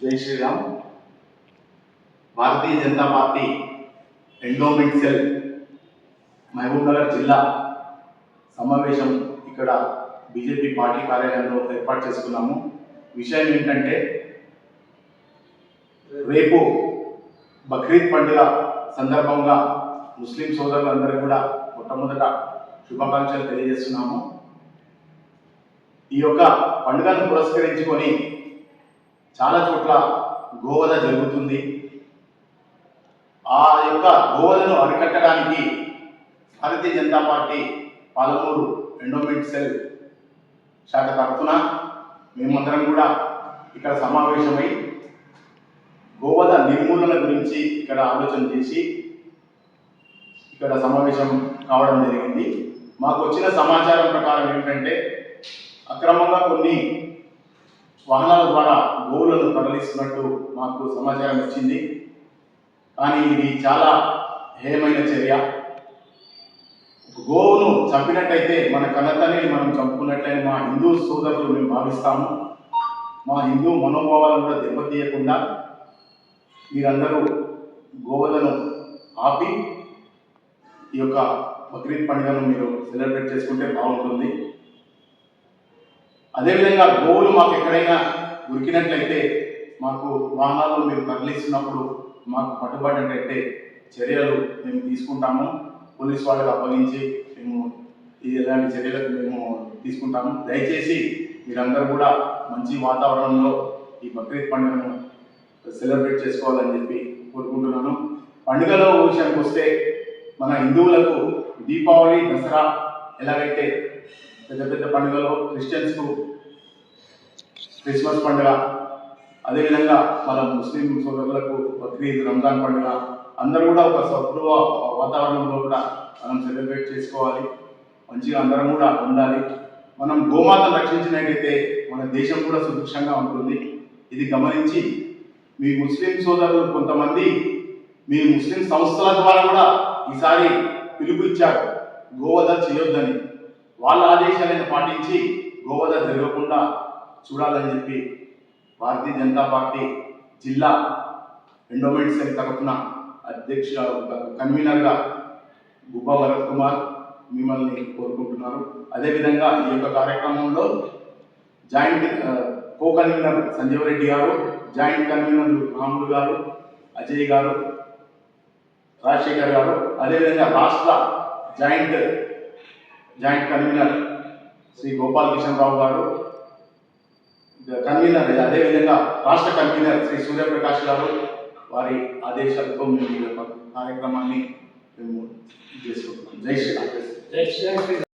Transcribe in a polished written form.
జై Shriram. Bharatiya Janata Party endowment cell Mahabubnagar జిల్లా సమావేశం ఇక్కడ బీజేపీ పార్టీ కార్యాలయంలో ఏర్పాటు చేసుకున్నాము. విషయం ఏంటంటే, రేపు బక్రీద్ పండుగ సందర్భంగా ముస్లిం సోదరులందరూ కూడా మొట్టమొదట శుభాకాంక్షలు తెలియజేస్తున్నాము. ఈ యొక్క పండుగను పురస్కరించుకొని చాలా చోట్ల గోవధ జరుగుతుంది. ఆ యొక్క గోవధను అరికట్టడానికి Bharatiya Janata Party Palamuru endowment cell శాఖ తరఫున మేమందరం కూడా ఇక్కడ సమావేశమై గోవధ నిర్మూలన గురించి ఇక్కడ ఆలోచన చేసి ఇక్కడ సమావేశం కావడం జరిగింది. మాకు వచ్చిన సమాచారం ప్రకారం ఏంటంటే, అక్రమంగా కొన్ని వాహనాల ద్వారా గోవులను తరలిస్తున్నట్టు మాకు సమాచారం ఇచ్చింది. కానీ ఇది చాలా హేయమైన చర్య. గోవును చంపినట్టయితే మన కన్నతల్లిని మనం చంపుకున్నట్లయితే మా హిందూ సోదరులు మేము భావిస్తాము. మా హిందూ మనోభావాలను కూడా దెబ్బతీయకుండా మీరందరూ గోవులను ఆపి ఈ యొక్క బక్రీద్ పండుగను మీరు సెలబ్రేట్ చేసుకుంటే బాగుంటుంది. అదేవిధంగా గోవులు మాకు ఎక్కడైనా దొరికినట్లయితే, మాకు వాహనాల్లో మీరు తరలిస్తున్నప్పుడు మాకు పట్టుబడినట్లయితే చర్యలు మేము తీసుకుంటాము. పోలీసు వాళ్ళకి అప్పగించి మేము ఇలాంటి చర్యలకు మేము తీసుకుంటాము. దయచేసి మీరందరూ కూడా మంచి వాతావరణంలో ఈ బక్రీద్ పండుగను సెలబ్రేట్ చేసుకోవాలని చెప్పి కోరుకుంటున్నాను. పండుగలో విషయానికి వస్తే, మన హిందువులకు దీపావళి, దసరా ఎలాగైతే పెద్ద పెద్ద పండుగలు, క్రిస్టియన్స్కు క్రిస్మస్ పండుగ, అదేవిధంగా మన ముస్లిం సోదరులకు బక్రీద్, రంజాన్ పండుగ, అందరూ కూడా ఒక సౌహృద వాతావరణంలో కూడా మనం సెలబ్రేట్ చేసుకోవాలి. మంచిగా అందరం కూడా ఉండాలి. మనం గోమాతను రక్షించినట్టయితే మన దేశం కూడా సుభిక్షంగా ఉంటుంది. ఇది గమనించి మీ ముస్లిం సోదరులు కొంతమంది మీ ముస్లిం సంస్థల ద్వారా కూడా ఈసారి పిలుపు ఇచ్చారు గోవధ చేయొద్దని. వాళ్ళ ఆదేశాలను పాటించి గోవధ జరగకుండా చూడాలని చెప్పి భారతీయ జనతా పార్టీ జిల్లా ఎండోమెంట్ సెల్ తరఫున కన్వీనర్గా గుబ్బా భరత్ కుమార్ మిమ్మల్ని కోరుకుంటున్నారు. అదేవిధంగా ఈ యొక్క కార్యక్రమంలో joint co convener Sanjeev Reddy గారు, జాయింట్ కన్వీనర్లు రాములు గారు, అజయ్ గారు, రాజశేఖర్ గారు, అదేవిధంగా రాష్ట్ర జాయింట్ కన్వీనర్ శ్రీ గోపాల్ కిషన్ రావు గారు, కన్వీనర్ అదేవిధంగా రాష్ట్ర కన్వీనర్ శ్రీ సూర్యప్రకాష్ గారు, వారి ఆదేశాలతో మేము ఈ యొక్క కార్యక్రమాన్ని మేము చేసుకుంటున్నాం. జై శ్రీరామ్.